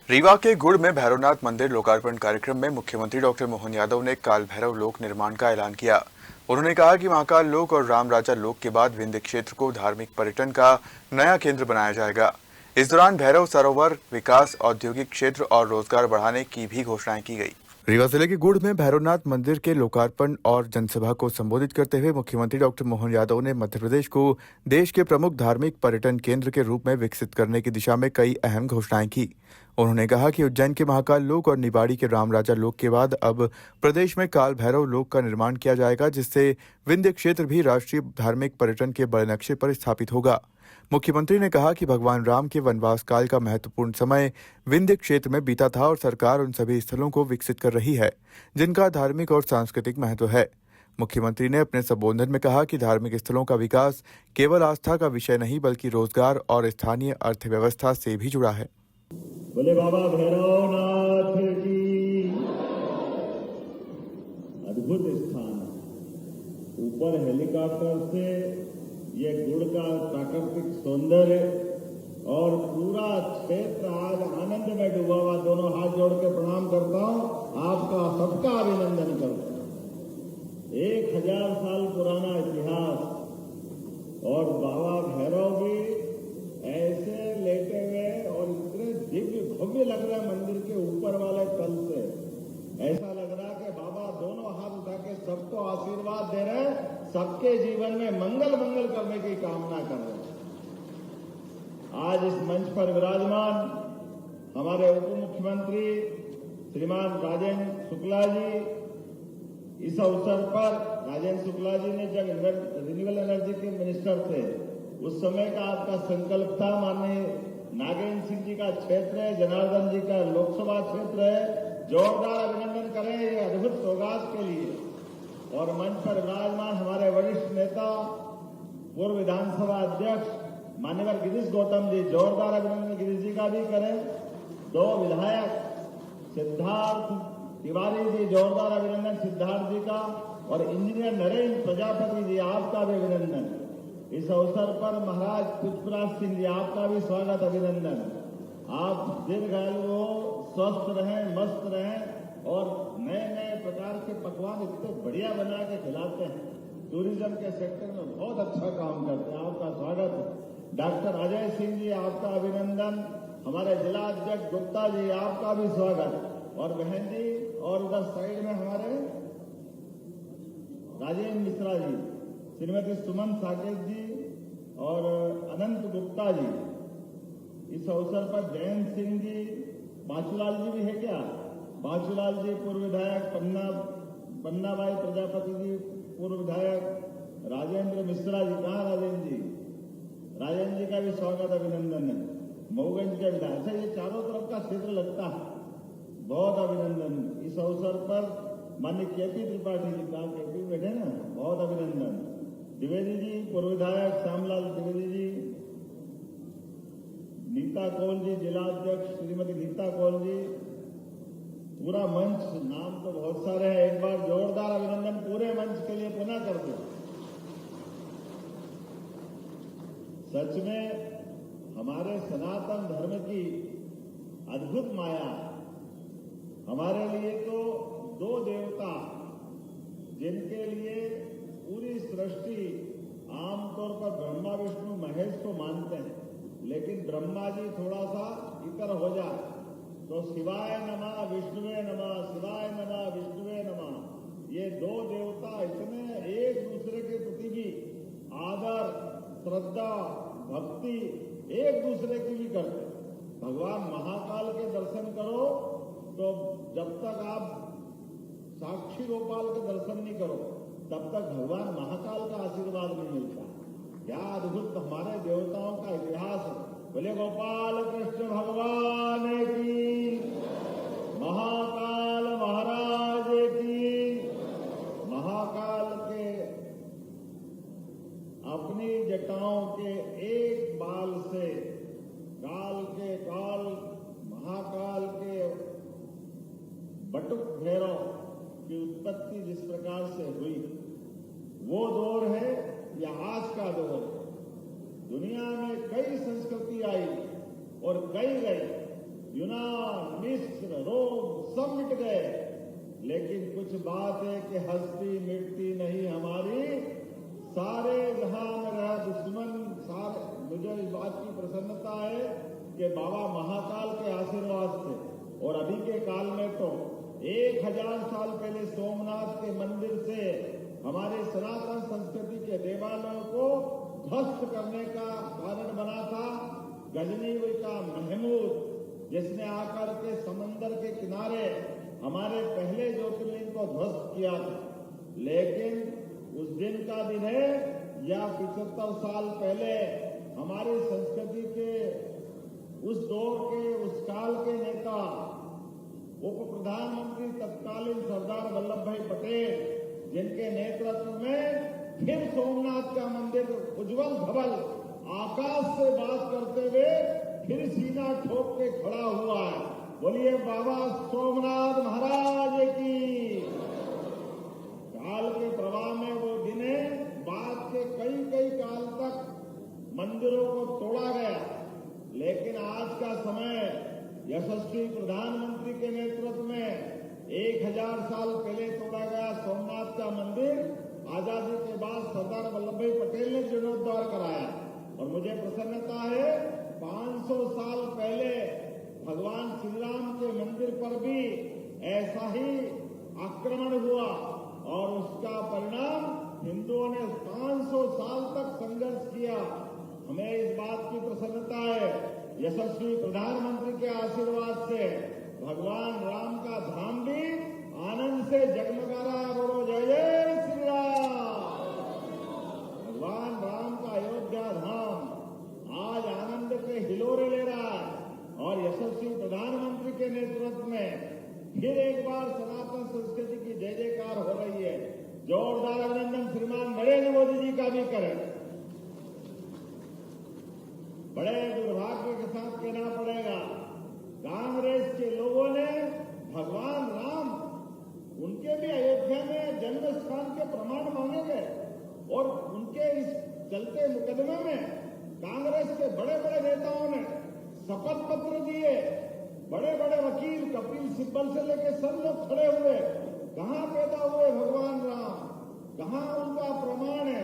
रीवा के गुड़ में भैरवनाथ मंदिर लोकार्पण कार्यक्रम में मुख्यमंत्री डॉक्टर मोहन यादव ने काल भैरव लोक निर्माण का ऐलान किया। उन्होंने कहा कि महाकाल लोक और राम राजा लोक के बाद विंध्य क्षेत्र को धार्मिक पर्यटन का नया केंद्र बनाया जाएगा। इस दौरान भैरव सरोवर विकास, औद्योगिक क्षेत्र और रोजगार बढ़ाने की भी घोषणाएं की गई। रीवा जिले के गुड़ में भैरवनाथ मंदिर के लोकार्पण और जनसभा को संबोधित करते हुए मुख्यमंत्री डॉक्टर मोहन यादव ने मध्य प्रदेश को देश के प्रमुख धार्मिक पर्यटन केंद्र के रूप में विकसित करने की दिशा में कई अहम घोषणाएं की। उन्होंने कहा कि उज्जैन के महाकाल लोक और निवाड़ी के राम राजा लोक के बाद अब प्रदेश में काल भैरव लोक का निर्माण किया जाएगा, जिससे विंध्य क्षेत्र भी राष्ट्रीय धार्मिक पर्यटन के बड़े नक्शे पर स्थापित होगा। मुख्यमंत्री ने कहा कि भगवान राम के वनवास काल का महत्वपूर्ण समय विंध्य क्षेत्र में बीता था और सरकार उन सभी स्थलों को विकसित कर रही है जिनका धार्मिक और सांस्कृतिक महत्व है। मुख्यमंत्री ने अपने संबोधन में कहा कि धार्मिक स्थलों का विकास केवल आस्था का विषय नहीं बल्कि रोजगार और स्थानीय अर्थव्यवस्था से भी जुड़ा है। बोले बाबा भैरवनाथ की। अद्भुत स्थान, ऊपर हेलीकॉप्टर से ये गुड़ का प्राकृतिक सौंदर्य और पूरा क्षेत्र आज आनंद में डूबा हुआ। दोनों हाथ जोड़ के प्रणाम करता हूं, आपका सबका अभिनंदन करता हूं। 1000 साल पुराना इतिहास और बाबा भैरव भी ऐसे लेटे हुए और इतने दिव्य भव्य लग रहा है मंदिर के ऊपर वाले तल से। ऐसा लग रहा है कि बाबा दोनों हाथ उठा के सबको आशीर्वाद दे रहे हैं, सबके जीवन में मंगल मंगल करने की कामना कर रहे हैं। आज इस मंच पर विराजमान हमारे उप मुख्यमंत्री श्रीमान राजेंद्र शुक्ला जी, इस अवसर पर राजेंद्र शुक्ला जी ने जब रिन्यूएबल एनर्जी के मिनिस्टर थे उस समय का आपका संकल्प था। माननीय नागेंद्र सिंह जी का क्षेत्र है, जनार्दन जी का लोकसभा क्षेत्र है। जोरदार अभिनंदन करें ये अद्भुत सौगात के लिए। और मंच पर विराजमान हमारे वरिष्ठ नेता पूर्व विधानसभा अध्यक्ष मान्यवर गिरीश गौतम जी, जोरदार अभिनंदन गिरीश जी का भी करें। 2 विधायक सिद्धार्थ तिवारी जी, जोरदार अभिनंदन सिद्धार्थ जी का। और इंजीनियर नरेंद्र प्रजापति जी, आपका भी अभिनंदन। इस अवसर पर महाराज पुष्पराज सिंह जी, आपका भी स्वागत, अभिनंदन। आप दीर्घायु हो, स्वस्थ रहें, मस्त रहें और नए नए प्रकार के पकवान इतने बढ़िया बना के खिलाते हैं। टूरिज्म के सेक्टर में बहुत अच्छा काम करते हैं, आपका स्वागत। डॉक्टर अजय सिंह जी, आपका अभिनंदन। हमारे जिला अध्यक्ष गुप्ता जी, आपका भी स्वागत। और बहन जी, और उधर साइड में हमारे राजेंद्र मिश्रा जी, श्रीमती सुमन साकेत जी और अनंत गुप्ता जी। इस अवसर पर जयंत सिंह जी, बाचूलाल जी भी है क्या? बाचूलाल जी पूर्व विधायक, पन्नाबाई प्रजापति जी पूर्व विधायक, राजेंद्र मिश्रा जी, कहाँ राजेंद्र जी? राजेंद्र जी का भी स्वागत, अभिनंदन है। मऊगंज के विधायक। अच्छा, ये चारों तरफ का क्षेत्र लगता है, बहुत अभिनंदन। इस अवसर पर माननीय केपी त्रिपाठी जी, कहा केपी बैठे ना, बहुत अभिनंदन। द्विवेदी जी पूर्व विधायक, श्यामलाल द्विवेदी जी, नीता कौल जी जिला अध्यक्ष, श्रीमती नीता कौल जी, पूरा मंच, नाम तो बहुत सारे हैं, एक बार जोरदार अभिनंदन पूरे मंच के लिए पुनः कर दो। सच में हमारे सनातन धर्म की अद्भुत माया। हमारे लिए तो 2 देवता जिनके लिए पूरी सृष्टि आमतौर पर ब्रह्मा विष्णु महेश को मानते हैं, लेकिन ब्रह्मा जी थोड़ा सा इतर हो जाए तो शिवाय नमः विष्णुवे नमः, शिवाय नमः विष्णुवे नमः। ये 2 देवता इतने एक दूसरे के प्रति भी आदर, श्रद्धा, भक्ति एक दूसरे की भी करते। भगवान महाकाल के दर्शन करो तो जब तक आप साक्षी गोपाल के दर्शन नहीं करो तब तक भगवान महाकाल का आशीर्वाद नहीं मिलता। क्या अद्भुत हमारे देवताओं का इतिहास है। बोले गोपाल कृष्ण भगवान की, महाकाल महाराज की। महाकाल के अपनी जटाओं के एक बाल से काल के काल महाकाल के बटुक भैरव की उत्पत्ति जिस प्रकार से हुई, वो दौर है या आज का दौर है। दुनिया में कई संस्कृति आई और कई गई, यूनान, मिस्र, रोम सब मिट गए, लेकिन कुछ बात है कि हस्ती मिटती नहीं हमारी, सारे जहां में रहा दुश्मन सारे। मुझे इस बात की प्रसन्नता है कि बाबा महाकाल के आशीर्वाद से और अभी के काल में तो 1000 साल पहले सोमनाथ के मंदिर से हमारे सनातन संस्कृति के देवालयों को ध्वस्त करने का कारण बना था गजनी का महमूद, जिसने आकर के समंदर के किनारे हमारे पहले ज्योतिर्लिंग को ध्वस्त किया था। लेकिन उस दिन का दिन है या 75 साल पहले हमारी संस्कृति के उस दौर के उस काल के नेता उप प्रधानमंत्री तत्कालीन सरदार वल्लभ भाई पटेल, जिनके नेतृत्व में फिर सोमनाथ का मंदिर उज्जवल धवल आकाश से बात करते हुए फिर सीना ठोक के खड़ा हुआ है। बोलिए बाबा सोमनाथ महाराज की। काल के प्रवाह में वो दिने बाद के कई काल तक मंदिरों को तोड़ा गया, लेकिन आज का समय यशस्वी प्रधानमंत्री के नेतृत्व में 1000 साल पहले तोड़ा गया सोमनाथ का मंदिर आजादी के बाद सरदार वल्लभ भाई पटेल ने जीर्णोद्धार कराया। और मुझे प्रसन्नता है 500 साल पहले भगवान श्री राम के मंदिर पर भी ऐसा ही आक्रमण हुआ और उसका परिणाम हिंदुओं ने 500 साल तक संघर्ष किया। हमें इस बात की प्रसन्नता है यशस्वी प्रधानमंत्री के आशीर्वाद से भगवान राम का धाम भी आनंद से जगमगा रहा है। बोलो जय जय श्री राम। भगवान राम का अयोध्या धाम आज आनंद के हिलोरे ले रहा है और यशस्वी प्रधानमंत्री के नेतृत्व में फिर एक बार सनातन संस्कृति की जय जयकार हो रही है। जोरदार अभिनंदन श्रीमान नरेंद्र मोदी जी का भी करें। बड़े दुर्भाग्य के साथ कहना पड़ेगा, कांग्रेस के लोगों ने भगवान राम उनके भी अयोध्या में जन्म स्थान के प्रमाण मांगे गए और उनके इस चलते मुकदमे में कांग्रेस के बड़े बड़े नेताओं ने शपथ पत्र दिए। बड़े बड़े वकील कपिल सिब्बल से लेकर सब लोग खड़े हुए। कहां पैदा हुए भगवान राम, कहां उनका प्रमाण है?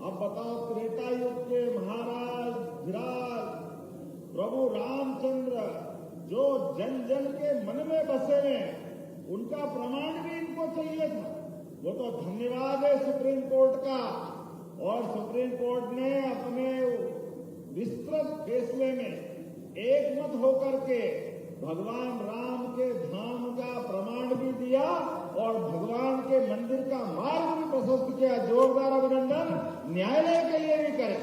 अब बताओ, त्रेता युग के महाराज धीराज प्रभु रामचंद्र जो जन जन के मन में बसे हैं, उनका प्रमाण भी इनको चाहिए था। वो तो धन्यवाद है सुप्रीम कोर्ट का, और सुप्रीम कोर्ट ने अपने विस्तृत फैसले में एक मत होकर के भगवान राम के धाम का प्रमाण भी दिया और भगवान के मंदिर का मार्ग भी प्रशस्त किया। जोरदार अभिनंदन न्यायालय के लिए भी करें।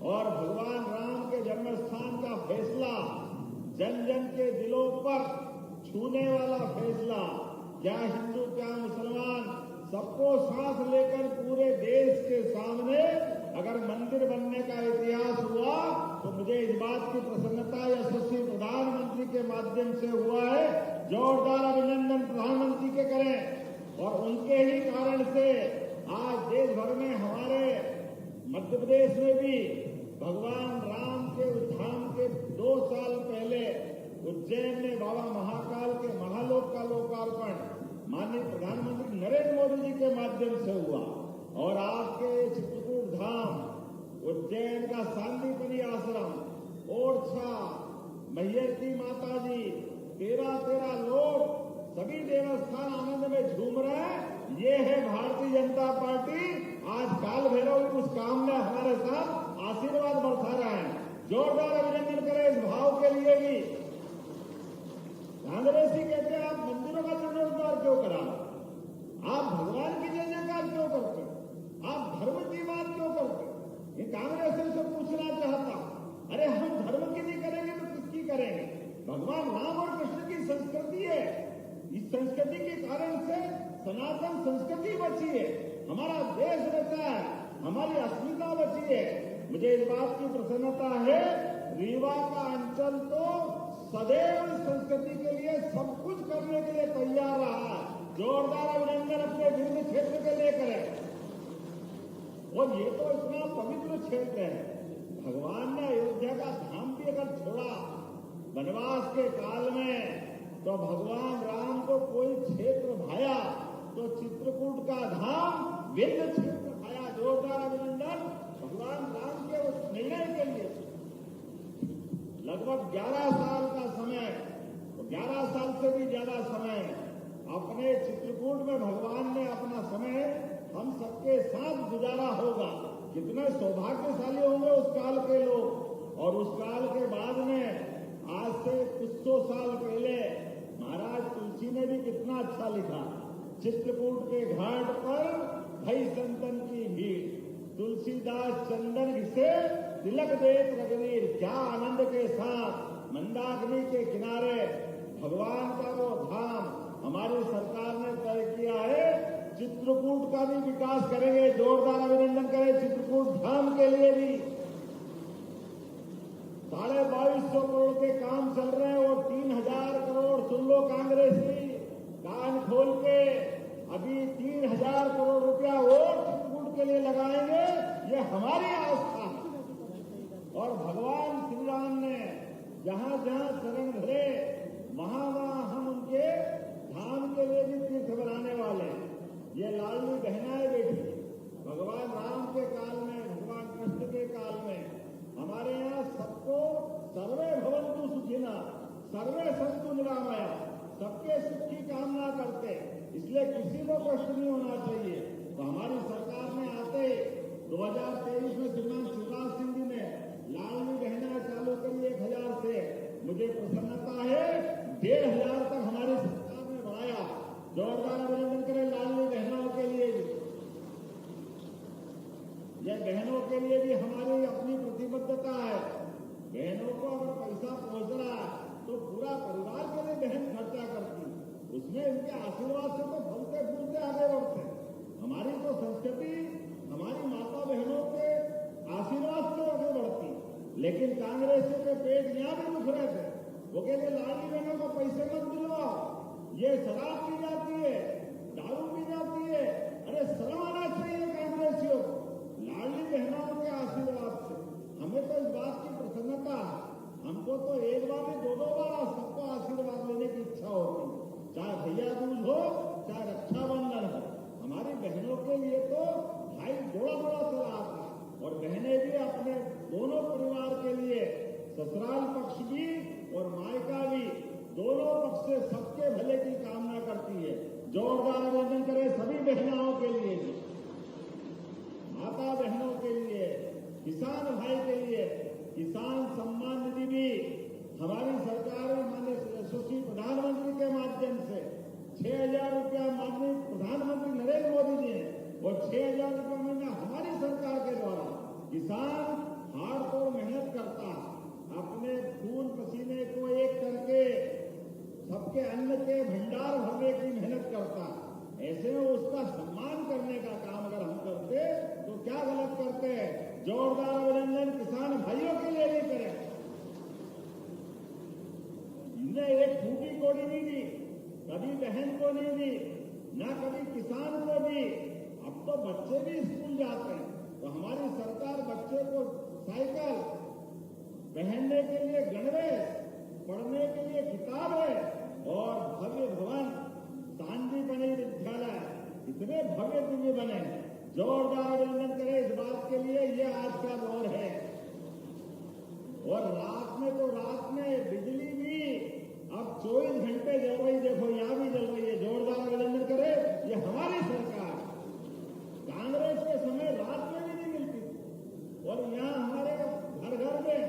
और भगवान राम के जन्म स्थान का फैसला जन जन के दिलों पर छूने वाला फैसला, क्या हिंदू क्या मुसलमान, सबको सांस लेकर पूरे देश के सामने अगर मंदिर बनने का इतिहास हुआ तो मुझे इस बात की प्रसन्नता यशस्वी प्रधानमंत्री के माध्यम से हुआ है। जोरदार अभिनंदन प्रधानमंत्री के करें। और उनके ही कारण से आज देश भर में हमारे मध्य प्रदेश में भी भगवान राम के उत्थान के 2 साल पहले उज्जैन में बाबा महाकाल के महालोक का लोकार्पण माननीय प्रधानमंत्री नरेंद्र मोदी जी के माध्यम से हुआ। और आपके चित्रकूट धाम, उज्जैन का सांदीपनि आश्रम, ओरछा, मैहर की माता जी, 13 लोग सभी देवस्थान आनंद में झूम रहे हैं। ये है भारतीय जनता पार्टी। आज काल भैरव उस काम में हमारे साथ आशीर्वाद बरसा रहा है। जोरदार अभिनंदन करें इस भाव के लिए भी। कांग्रेसी कहते हैं आप मंदिरों का जीर्णोद्धार क्यों करा, आप भगवान की जय जयकार क्यों करते, आप धर्म की बात क्यों करते? ये कांग्रेस से पूछना चाहता, अरे हम धर्म की नहीं करेंगे तो किसकी करेंगे? भगवान राम और कृष्ण की संस्कृति है। इस संस्कृति के कारण से सनातन संस्कृति बची है, हमारा देश बचा है, हमारी अस्मिता बची है। मुझे इस बात की प्रसन्नता है, रीवा का अंचल तो सदैव संस्कृति के लिए सब कुछ करने के लिए तैयार रहा। जोरदार अभिनंदन अपने विभिन्न क्षेत्र के लिए करें। और ये तो इतना पवित्र क्षेत्र है, भगवान ने अयोध्या का धाम भी अगर छोड़ा वनवास के काल में, तो भगवान राम को कोई क्षेत्र भाया तो चित्रकूट का धाम विंध्य क्षेत्र भाया। जोरदार अभिनंदन भगवान राम के उस निर्णय के लिए। लगभग 11 साल का समय, 11 साल से भी ज्यादा समय अपने चित्रकूट में भगवान ने अपना समय हम सबके साथ गुजारा होगा। कितने सौभाग्यशाली होंगे उस काल के लोग। और उस काल के बाद में आज से कुछ 100 साल पहले महाराज तुलसी ने भी कितना अच्छा लिखा, चित्रकूट के घाट पर भई संतन की भीड़, तुलसीदास चंदन से तिलक देत रघुवीर। क्या आनंद के साथ मंदाकिनी के किनारे भगवान का वो धाम हमारी सरकार ने तय किया है। चित्रकूट का भी विकास करेंगे। जोरदार अभिनंदन करें चित्रकूट धाम के लिए भी। 2250 करोड़ के काम चल रहे हैं और 3000 करोड़, सुन लो कांग्रेसी, कान खोल के, अभी 3000 करोड़ रुपया और चित्रकूट के लिए लगाएंगे। ये हमारी आस्था है। और भगवान श्री राम ने जहां जहां शरण धरे वहां वहां हम उनके धाम के लिए भी तीर्थ बनाने वाले हैं। ये लाडली बहनाएं बेटी भगवान राम के काल में, भगवान कृष्ण के काल में हमारे यहाँ सबको सर्वे भवन्तु सुखिनः, सर्वे सन्तु निरामया, सबके सुख की कामना करते, इसलिए किसी को कष्ट नहीं होना चाहिए। तो हमारी सरकार ने आते 2023 में श्रीमान शिवराज सिंह जी ने लाडली बहना चालू करी 1000 से। मुझे प्रसन्नता है 1500 तक हमारी सरकार ने बढ़ाया। जोरदार अभिनंदन करें लाडली बहनों के लिए भी। यह बहनों के लिए भी हमारी अपनी प्रतिबद्धता है। बहनों को अगर पैसा पहुंच रहा है तो पूरा परिवार के लिए बहन खर्चा करती, उसमें इनके आशीर्वाद से तो फलते फूलते आगे बढ़ते। हमारी तो संस्कृति हमारी माता बहनों के आशीर्वाद से आगे बढ़ती। लेकिन कांग्रेसियों के पेट यहां भी दुख रहे थे। वो कहते लाडली बहनों को पैसे मत दिलवाओ, ये शराब पी जाती है, दारू पी जाती है। अरे शर्म आना चाहिए कांग्रेसियों को। लाडली बहनों के आशीर्वाद से हमें तो इस बात की प्रसन्नता है। हमको तो एक बार नहीं 2-2 बार सबको आशीर्वाद लेने की इच्छा होती, चाहे भैया दूज हो चाहे रक्षाबंधन हो। हमारी बहनों के लिए तो भाई जोड़ा जोड़ा चला आता है। और बहनें भी अपने दोनों परिवार के लिए, ससुराल पक्ष भी और मायका भी, दोनों पक्ष से सबके भले की कामना करती है। जोरदार अभिनंदन करें सभी बहनाओं के लिए भी, माता बहनों के लिए, किसान भाई के लिए। किसान सम्मान निधि भी हमारी सरकार माननीय यशस्वी प्रधानमंत्री के माध्यम से 6000 रुपया माननीय प्रधानमंत्री नरेंद्र मोदी जी ने और 6000 रुपया महीना हमारी सरकार के द्वारा। किसान हाड़ तोड़ मेहनत करता है, अपने खून पसीने को एक करके सबके अन्न के भंडार भरने की मेहनत करता है। ऐसे में उसका सम्मान करने का काम अगर हम करते तो क्या गलत करते हैं। जोरदार अभिनंदन किसान भाइयों के लिए भी करें। इन्हें एक फूटी कोड़ी नहीं दी, कभी बहन को नहीं दी, ना कभी किसान को दी। अब तो बच्चे भी स्कूल जाते हैं तो हमारी सरकार बच्चे को साइकिल, पहनने के लिए गणवेश, पढ़ने के लिए किताबें और भव्य भवन सांदीपनि विद्यालय इतने भव्य दिव्य बने। जोरदार अभिनंदन करें इस बात के लिए। ये आज का दौर है। और रात में तो रात में बिजली भी अब 24 घंटे जल रही, देखो यहां भी जल रही है। जोरदार अभिनंदन करें, ये हमारी सरकार। कांग्रेस के समय रात में भी नहीं मिलती थी और यहाँ हमारे घर घर में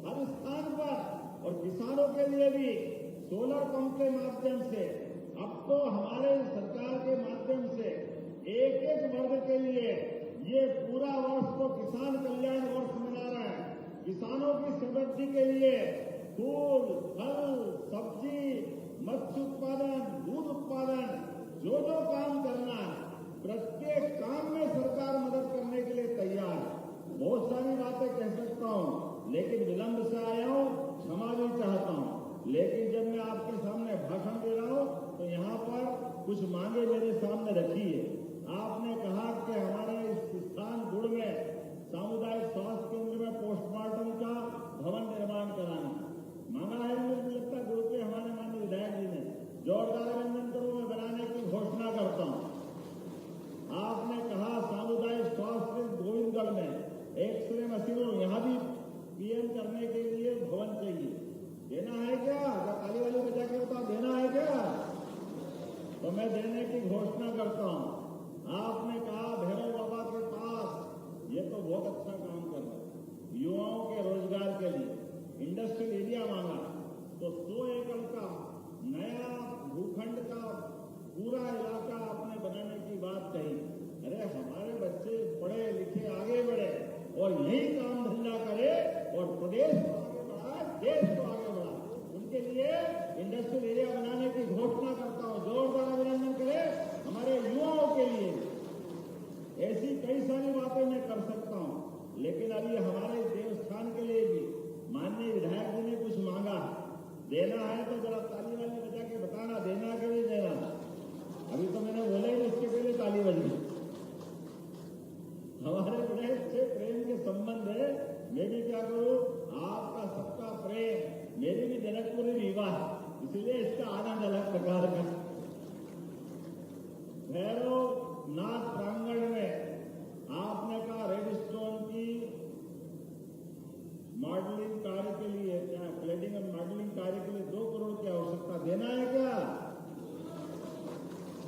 हर स्थान पर। और किसानों के लिए भी सोलर पंप के माध्यम से अब तो हमारे सरकार के माध्यम से एक एक वर्ग के लिए ये पूरा वर्ष तो किसान कल्याण वर्ष मना रहा है। किसानों की समृद्धि के लिए फूल, फल, सब्जी, मत्स्य उत्पादन, दूध उत्पादन, जो जो काम करना है प्रत्येक काम में सरकार मदद करने के लिए तैयार है। बहुत सारी बातें कह सकता हूं लेकिन विलंब से आया हूं, क्षमा भी चाहता हूं। लेकिन जब मैं आपके सामने भाषण दे रहा हूं तो यहाँ पर कुछ मांगे मेरे सामने रखी है। आपने कहा कि हमारे इस स्थान गुड़ में सामुदायिक स्वास्थ्य केंद्र में पोस्टमार्टम का भवन निर्माण जाके बता देना है क्या? तो मैं देने की घोषणा करता हूं। आपने कहा भैरव बाबा के पास ये तो बहुत अच्छा काम कर रहा है, युवाओं के रोजगार के लिए इंडस्ट्रियल एरिया मांगा, तो 100 एकड़ का नया भूखंड का पूरा इलाका आपने बनाने की बात कही। अरे हमारे बच्चे पढ़े लिखे आगे बढ़े और यही काम धंधा करे और प्रदेश को आगे बढ़ाए, देश को आगे बढ़ाए, उनके लिए इंडस्ट्रियल एरिया बनाने की घोषणा करता हूं। जोरदार अभिनंदन करें हमारे युवाओं के लिए। ऐसी कई सारी बातें मैं कर सकता हूं, लेकिन अभी हमारे देवस्थान के लिए भी माननीय विधायक जी ने कुछ मांगा, देना है तो जरा ताली वाली बजा के बताना, देना कि नहीं देना। अभी तो मैंने बोला ही उसके पहले ताली बजी। हमारे प्रदेश से प्रेम के संबंध है, मैं भी क्या करूं, आपका सबका प्रेम, मेरी भी जनकपुरी रीवा है, इसलिए इसका आनंद अलग प्रकार का। भैरव नाथ प्रांगण में आपने कहा रेड स्टोन की मॉडलिंग कार्य के लिए, क्या क्लेडिंग और मॉडलिंग कार्य के लिए 2 करोड़ की आवश्यकता, देना है क्या?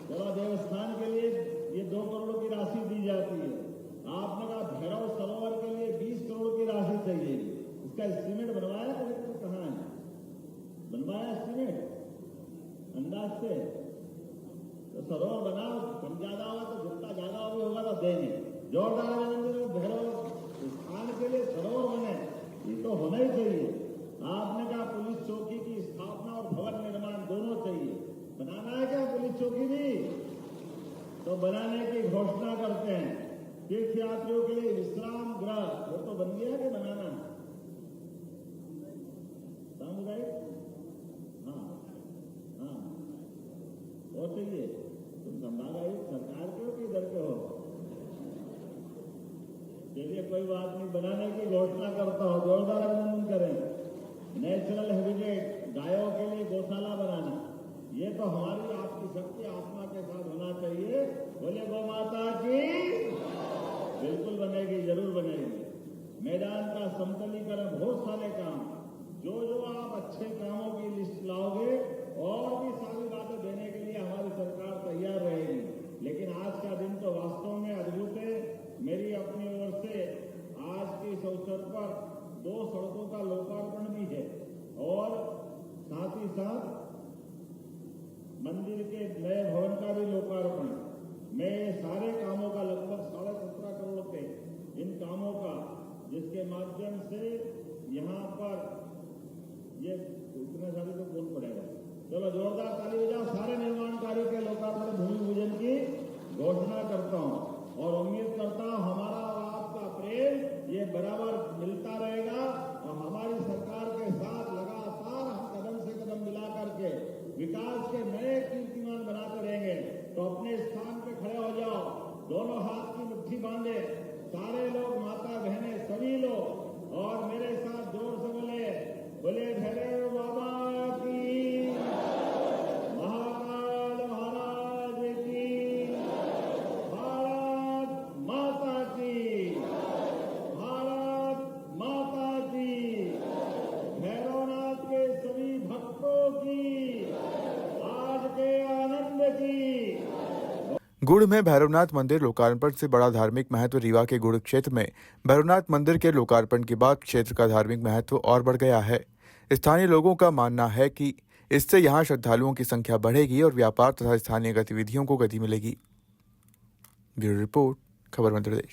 चलो देवस्थान के लिए ये 2 करोड़ की राशि दी जाती है। आपने कहा भैरव सरोवर के लिए 20 करोड़ की राशि चाहिए, इसका एस्टीमेट बनवाया कलेक्टर कहाँ है? बनवाया एस्टीमेट अंदाज से? तो सरोवर बनाओ, कम ज्यादा होगा तो जितना ज्यादा भी होगा तो देंगे। जोरदार अभिनंदन। भैरव स्थान के लिए सरोवर बने, ये तो होना ही चाहिए। आपने कहा पुलिस चौकी की स्थापना और भवन निर्माण दोनों चाहिए, बनाना है क्या पुलिस चौकी भी? तो बनाने की घोषणा करते हैं। तीर्थ यात्रियों के लिए विश्राम गृह, वो तो बन गया कि बनाना? सामुदायिक, हाँ हाँ वो चाहिए। तुम संभाग आयुक्त सरकार के हो कि इधर के हो? चलिए कोई बात नहीं, बनाने की घोषणा करता हूं। जोरदार अभिनंदन करें। नेचुरल हैबिटेट, गायों के लिए गौशाला बनाना, ये तो हमारी आपकी सबकी आत्मा के साथ होना चाहिए। बोले गौ माता की, बिल्कुल बनेगी, जरूर बनेगी। मैदान का समतलीकरण, बहुत सारे काम, जो आप अच्छे कामों की लिस्ट लाओगे और भी सारी बातें देने के लिए हमारी सरकार तैयार रहेगी। लेकिन आज का दिन तो वास्तव में अद्भुत है। मेरी अपनी ओर से आज के इस अवसर पर 2 सड़कों का लोकार्पण भी है और साथ ही साथ मंदिर के नए भवन का भी लोकार्पण। मैं सारे कामों का लगभग 17.5 करोड़ के इन कामों का, जिसके माध्यम से यहाँ पर ये इतने सारे तो कौन पड़ेगा। चलो जोरदार ताली बजाओ। सारे निर्माण कार्यों के लोकार्पण भूमि पूजन की घोषणा करता हूँ और उम्मीद करता हूँ हमारा और आपका प्रेम ये बराबर मिलता रहेगा और हमारी सरकार के साथ लगातार हम कदम से कदम मिला करके विकास के नए कीर्तिमान बनाते रहेंगे। तो अपने स्थान पे खड़े हो जाओ, दोनों हाथ की मुट्ठी बांधे, सारे लोग, माता बहनें, सभी लोग, और मेरे साथ जोर से बोले भैरव बाबा की, महाकाल महाराज की, भारत माता की, भारत माता की, भैरवनाथ के सभी भक्तों की, आज के आनंद की। गुड़ में भैरवनाथ मंदिर लोकार्पण से बड़ा धार्मिक महत्व। रीवा के गुड़ क्षेत्र में भैरवनाथ मंदिर के लोकार्पण के बाद क्षेत्र का धार्मिक महत्व और बढ़ गया है। स्थानीय लोगों का मानना है कि इससे यहां श्रद्धालुओं की संख्या बढ़ेगी और व्यापार तथा स्थानीय गतिविधियों को गति मिलेगी। ब्यूरो रिपोर्ट, खबर मध्य प्रदेश।